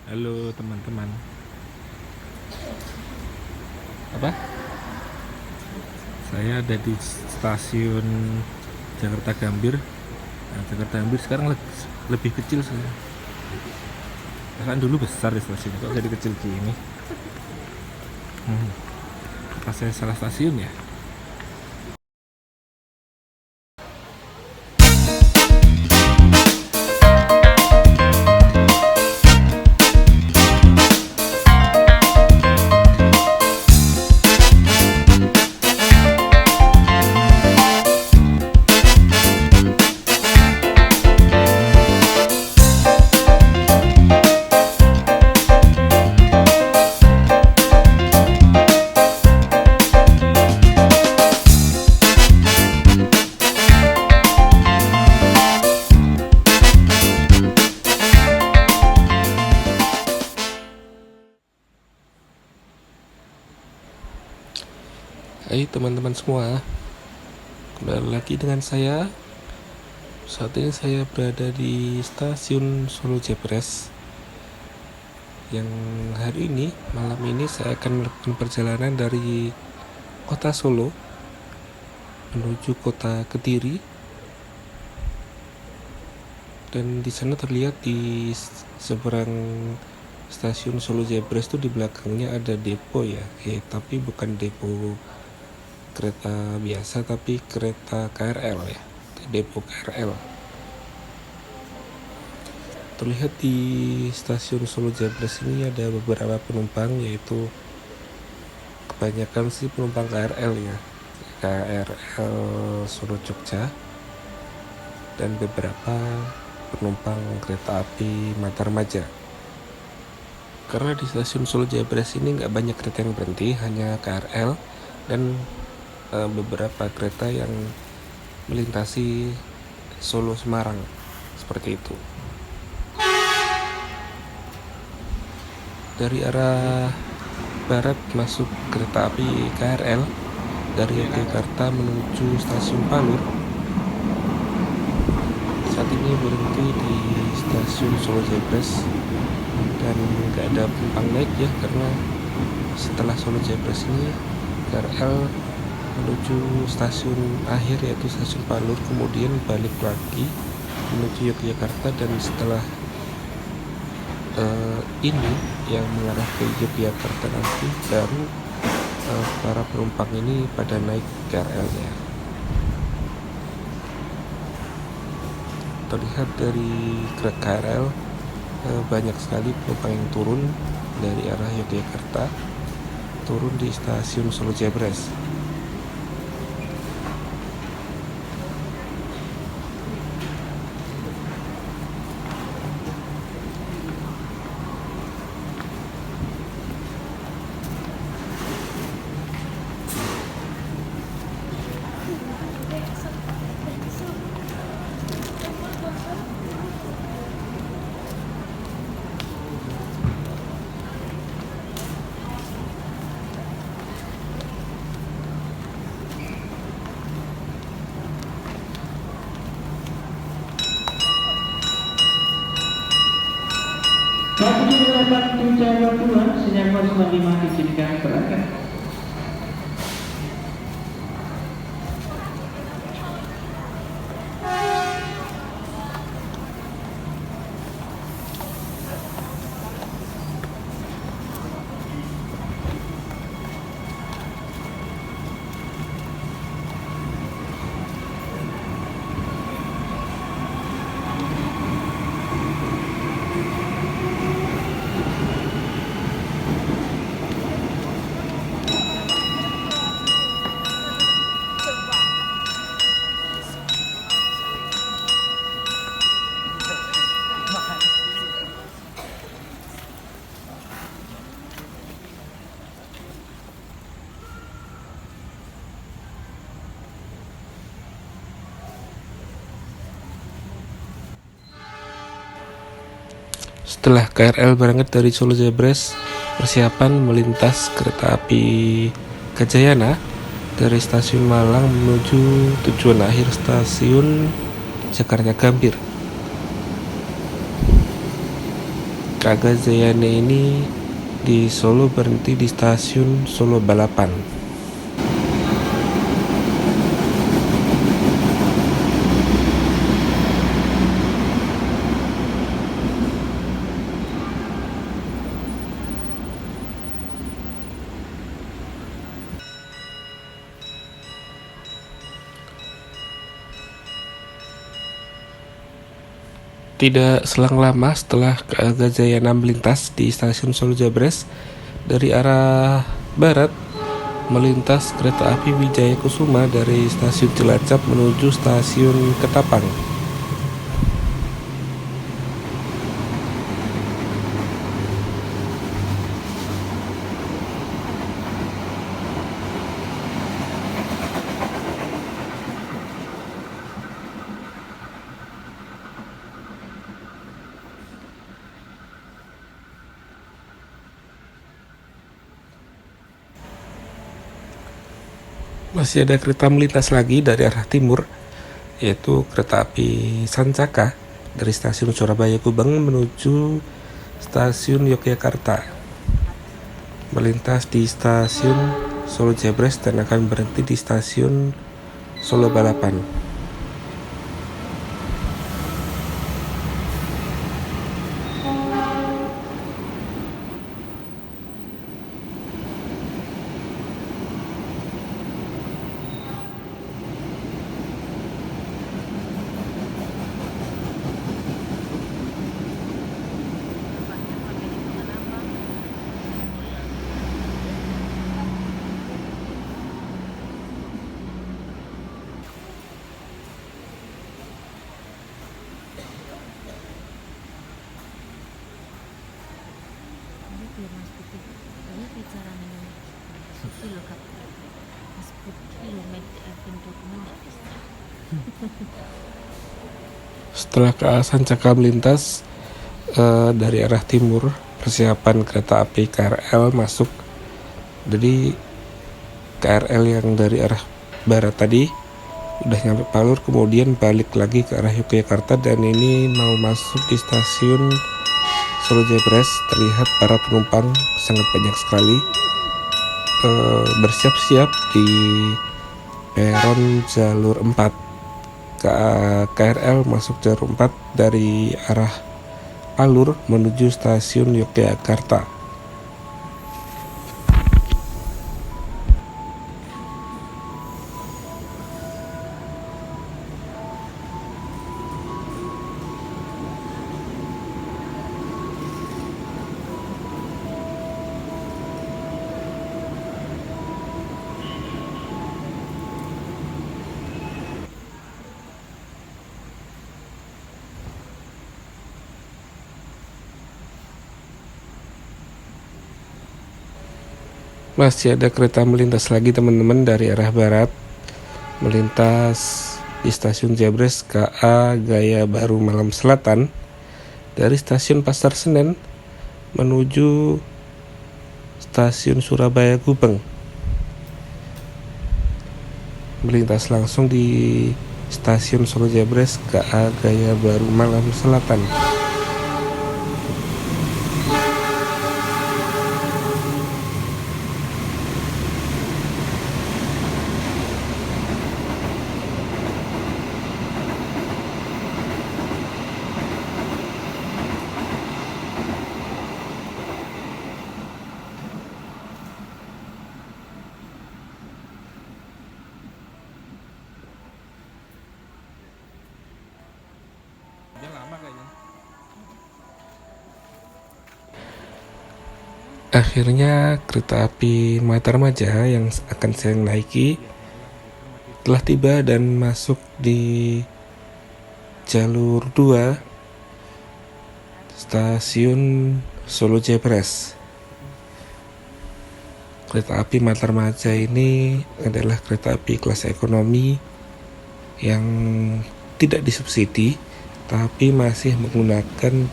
Halo teman-teman. Apa? Saya ada di stasiun Jakarta Gambir. Nah, Jakarta Gambir sekarang lebih kecil sih. Kan dulu besar di stasiun, kok jadi kecil gini? Apa saya salah stasiun ya? Hai teman-teman semua, kembali lagi dengan saya. Saat ini saya berada di stasiun Solo Jepres. Yang hari ini, malam ini saya akan melakukan perjalanan dari kota Solo menuju kota Kediri. Dan di sana terlihat di seberang stasiun Solo Jepres itu di belakangnya ada depo ya, tapi bukan depo kereta biasa tapi kereta KRL ya, depo KRL. Terlihat di stasiun Solo Jepres ini ada beberapa penumpang, yaitu kebanyakan sih penumpang KRL ya, KRL Solo Jogja, dan beberapa penumpang kereta api Matarmaja. Karena di stasiun Solo Jepres ini nggak banyak kereta yang berhenti, hanya KRL dan beberapa kereta yang melintasi Solo Semarang, seperti itu. Dari arah barat masuk kereta api KRL dari Yogyakarta menuju stasiun Palur. Saat ini berhenti di stasiun Solo Jepres dan nggak ada penumpang naik ya, karena setelah Solo Jepres ini KRL menuju stasiun akhir yaitu stasiun Palur, kemudian balik lagi menuju Yogyakarta, dan setelah ini yang mengarah ke Yogyakarta nanti baru para penumpang ini pada naik KRL-nya. Terlihat dari KRL banyak sekali penumpang yang turun dari arah Yogyakarta, turun di stasiun Solo Jepres. Waktu 8.32, sinyal 05 diizinkan berangkat. Setelah KRL berangkat dari Solo Jepres, persiapan melintas kereta api Gajayana dari stasiun Malang menuju tujuan akhir stasiun Jakarta Gambir. KA Gajayana ini di Solo berhenti di stasiun Solo Balapan. Tidak selang lama setelah KA Gajayana melintas di stasiun Solo Jabres, dari arah barat melintas kereta api Wijaya Kusuma dari stasiun Cilacap menuju stasiun Ketapang. Masih ada kereta melintas lagi dari arah timur, yaitu kereta api Sancaka dari stasiun Surabaya Gubeng menuju stasiun Yogyakarta. Melintas di stasiun Solo Jabres dan akan berhenti di stasiun Solo Balapan. Ini bicara mengenai kilo kapal, 10 kilometer dokumen. Setelah KA Sancaka melintas dari arah timur, persiapan kereta api KRL masuk. Jadi KRL yang dari arah barat tadi udah nyampe Palur, kemudian balik lagi ke arah Yogyakarta dan ini mau masuk di stasiun Solo Jabres. Terlihat para penumpang sangat banyak sekali bersiap-siap di peron jalur 4. KRL masuk jalur 4 dari arah Palur menuju stasiun Yogyakarta. Masih ada kereta melintas lagi teman-teman dari arah barat, melintas di stasiun Jabres KA Gaya Baru Malam Selatan dari stasiun Pasar Senen menuju stasiun Surabaya Gubeng. Melintas langsung di stasiun Solo Jabres KA Gaya Baru Malam Selatan. Akhirnya kereta api Matarmaja yang akan saya naiki telah tiba dan masuk di jalur 2 stasiun Solo Jabres. Kereta api Matarmaja ini adalah kereta api kelas ekonomi yang tidak disubsidi, tapi masih menggunakan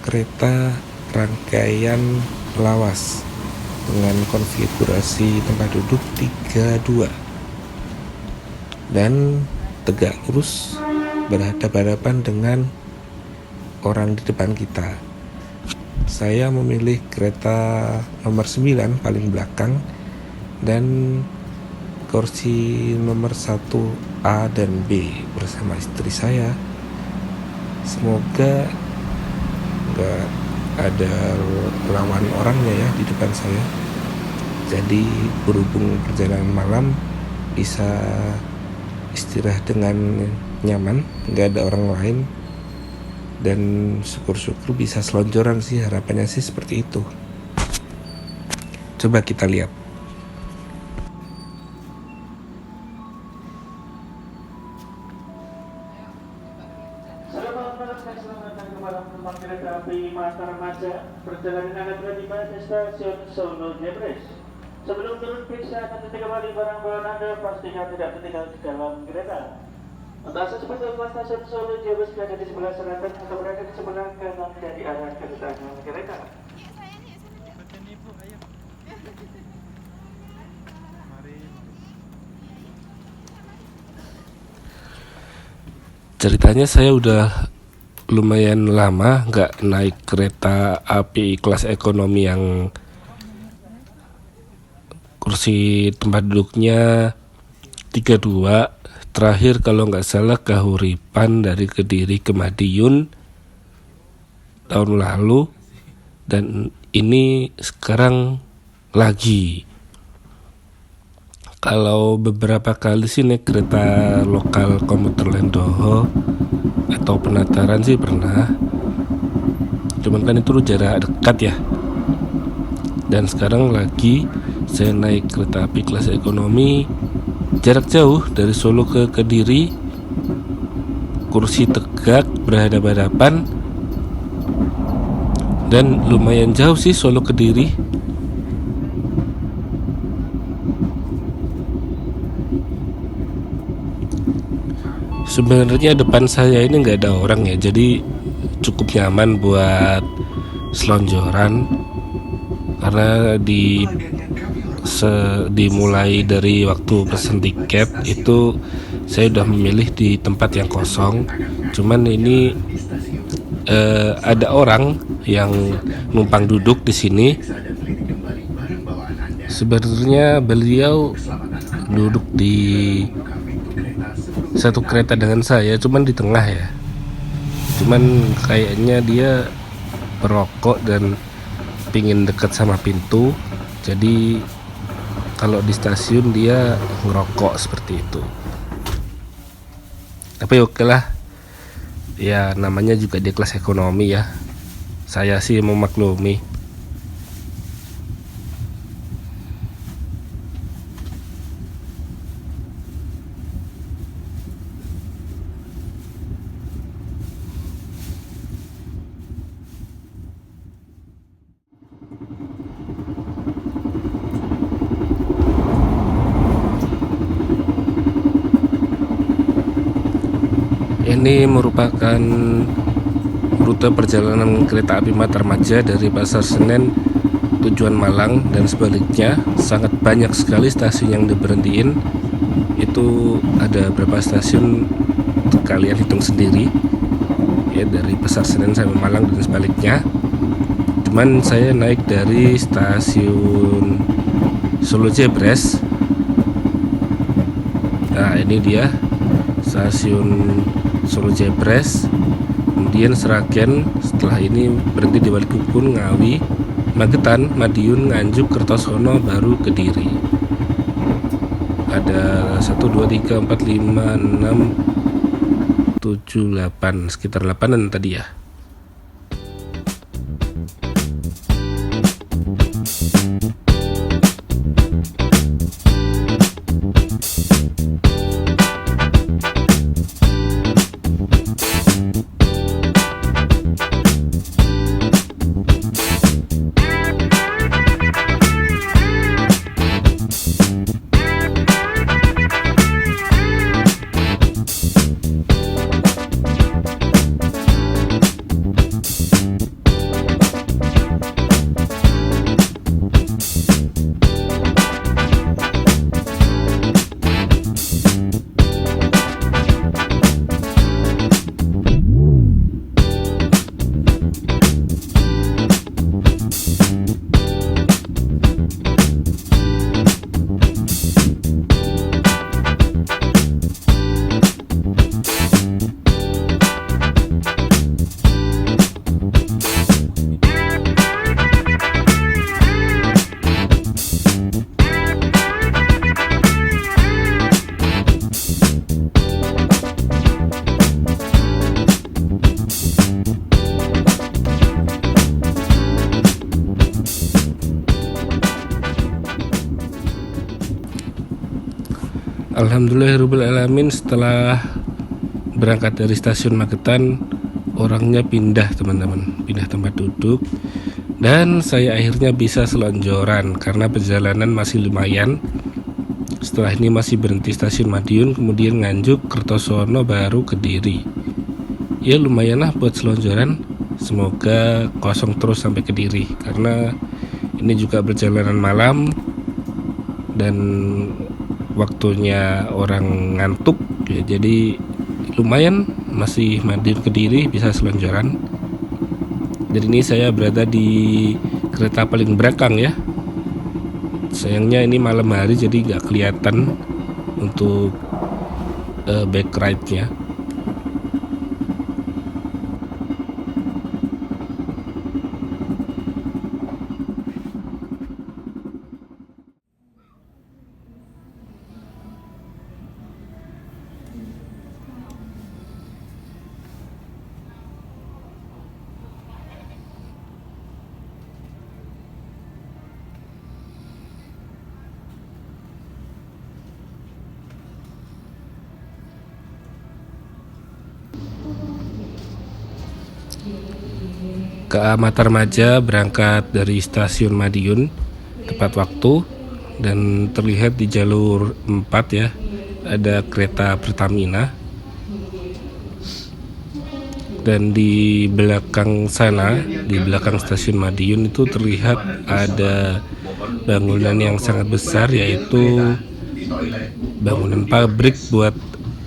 kereta rangkaian lawas dengan konfigurasi tempat duduk 32 dan tegak lurus berhadapan-hadapan dengan orang di depan kita. Saya memilih kereta nomor 9 paling belakang dan kursi nomor 1A dan B bersama istri saya. Semoga nggak ada lawan orangnya ya di depan saya. Jadi berhubung perjalanan malam bisa istirahat dengan nyaman, nggak ada orang lain, dan syukur-syukur bisa selonjoran sih, harapannya sih seperti itu. Coba kita lihat. Selamat malam dan selamat datang kepada penumpang kereta api Matarmaja. Perjalanan Anda telah tiba di stasiun Solo Jebres. Sebelum turun periksa dan kembali barang-barang Anda, pastikan tidak tertinggal di dalam kereta. Untuk akses masuk ke stasiun Solo Jebres berada di sebelah selatan atau berada di sebelah kanan dari arah kedatangan kereta. Ceritanya saya udah lumayan lama nggak naik kereta api kelas ekonomi yang kursi tempat duduknya 32. Terakhir kalau nggak salah Kahuripan dari Kediri ke Madiun tahun lalu, dan ini sekarang lagi. Kalau beberapa kali sih naik kereta lokal komuter lain Doho atau Penataran sih pernah, cuman kan itu jarak dekat ya. Dan sekarang lagi saya naik kereta api kelas ekonomi jarak jauh dari Solo ke Kediri, kursi tegak berhadapan-hadapan, dan lumayan jauh sih Solo Kediri. Sebenarnya depan saya ini nggak ada orang ya, jadi cukup nyaman buat selonjoran, karena dimulai dari waktu pesen tiket itu saya udah memilih di tempat yang kosong. Cuman ini ada orang yang numpang duduk di sini. Sebenarnya beliau duduk di satu kereta dengan saya, cuman di tengah ya. Cuman kayaknya dia perokok dan pingin deket sama pintu, jadi kalau di stasiun dia ngerokok seperti itu. Tapi oke lah, ya namanya juga di kelas ekonomi ya, saya sih memaklumi. Ini merupakan rute perjalanan kereta api Matarmaja dari Pasar Senen tujuan Malang dan sebaliknya. Sangat banyak sekali stasiun yang diberhentiin. Itu ada berapa stasiun kalian hitung sendiri ya, dari Pasar Senen sampai Malang dan sebaliknya. Cuman saya naik dari stasiun Solo Jebres. Nah ini dia stasiun Solo Jebres, kemudian Sragen. Setelah ini berhenti di Walikubun, Ngawi, Magetan, Madiun, Nganjuk, Kertosono, baru Kediri. Ada 1, 2, 3, 4, 5, 6, 7, 8, sekitar 8an tadi ya. Alhamdulillahirrahmanirrahim, setelah berangkat dari stasiun Magetan, orangnya pindah teman-teman, pindah tempat duduk, dan saya akhirnya bisa selonjoran karena perjalanan masih lumayan. Setelah ini masih berhenti stasiun Madiun, kemudian Nganjuk, Kertosono, baru Kediri. Ya lumayan lah buat selonjoran. Semoga kosong terus sampai Kediri, karena ini juga perjalanan malam dan waktunya orang ngantuk ya, jadi lumayan masih Madiun Kediri bisa selonjoran. Jadi ini saya berada di kereta paling belakang ya. Sayangnya ini malam hari jadi nggak kelihatan untuk back ride-nya. KA Matarmaja berangkat dari stasiun Madiun tepat waktu, dan terlihat di jalur 4 ya ada kereta Pertamina, dan di belakang sana, di belakang stasiun Madiun itu terlihat ada bangunan yang sangat besar, yaitu bangunan pabrik buat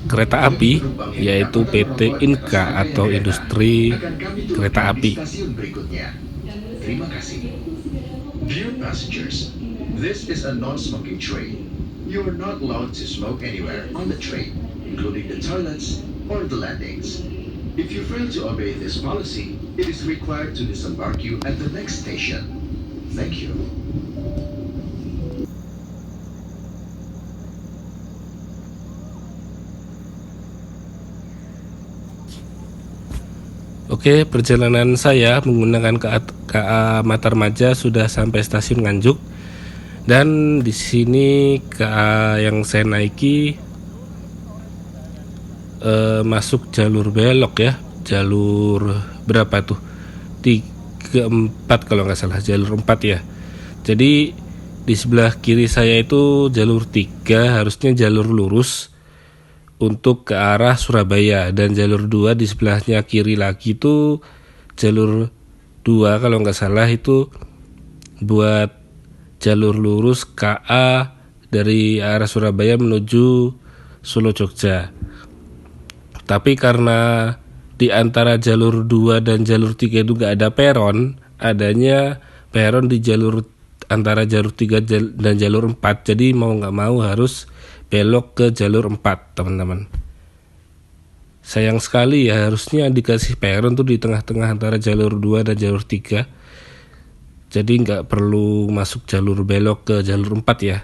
kereta api, yaitu PT Inka atau Industri Kereta Api. Terima kasih. Dear passengers, this is a non-smoking train. You are not allowed to smoke anywhere on the train, including the toilets or the landings. If you fail to obey this policy, it is required to disembark you at the next station. Thank you. Oke, perjalanan saya menggunakan KA Matarmaja sudah sampai stasiun Nganjuk, dan di sini KA yang saya naiki masuk jalur belok ya, jalur berapa tuh? 34 kalau nggak salah, jalur 4 ya. Jadi di sebelah kiri saya itu jalur 3, harusnya jalur lurus untuk ke arah Surabaya, dan jalur 2 di sebelahnya kiri lagi itu jalur 2 kalau nggak salah, itu buat jalur lurus KA dari arah Surabaya menuju Solo Jogja. Tapi karena di antara jalur 2 dan jalur 3 itu nggak ada peron, adanya peron di jalur antara jalur 3 dan jalur 4, jadi mau nggak mau harus belok ke jalur 4 teman-teman. Sayang sekali ya, harusnya dikasih peron tuh di tengah-tengah antara jalur 2 dan jalur 3, jadi nggak perlu masuk jalur belok ke jalur 4 ya.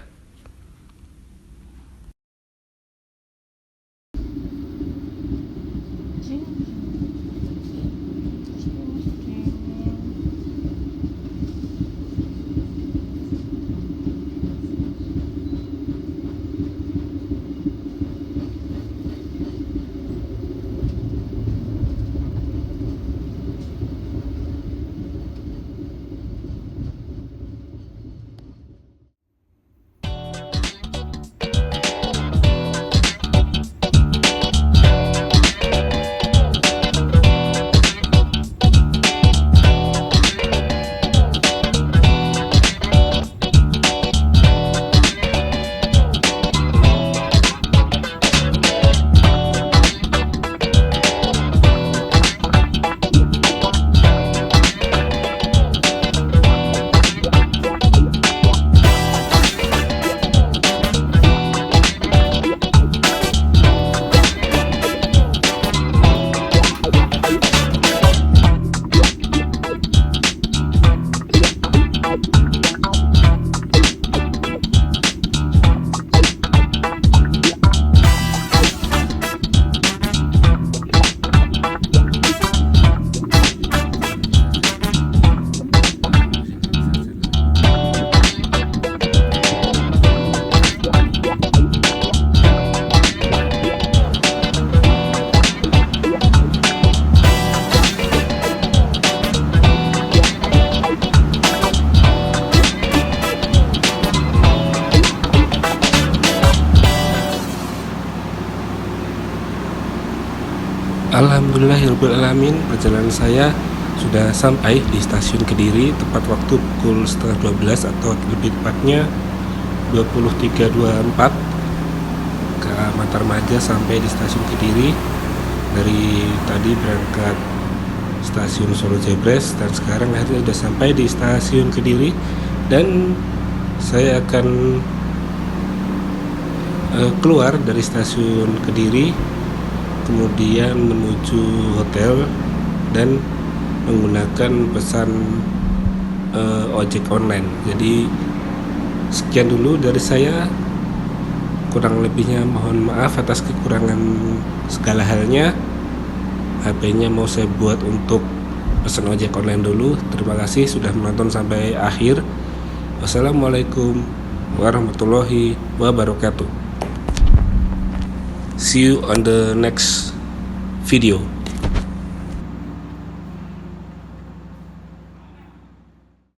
Alhamdulillahirrahmanirrahim, perjalanan saya sudah sampai di stasiun Kediri tepat waktu pukul setengah 12 atau lebih tepatnya 23.24 ke Matarmaja. Sampai di stasiun Kediri. Dari tadi berangkat stasiun Solo Jebres dan sekarang akhirnya sudah sampai di stasiun Kediri, dan saya akan keluar dari stasiun Kediri kemudian menuju hotel dan menggunakan pesan ojek online. Jadi sekian dulu dari saya, kurang lebihnya mohon maaf atas kekurangan segala halnya. HP-nya mau saya buat untuk pesan ojek online dulu. Terima kasih sudah menonton sampai akhir. Wassalamualaikum warahmatullahi wabarakatuh. See you on the next video.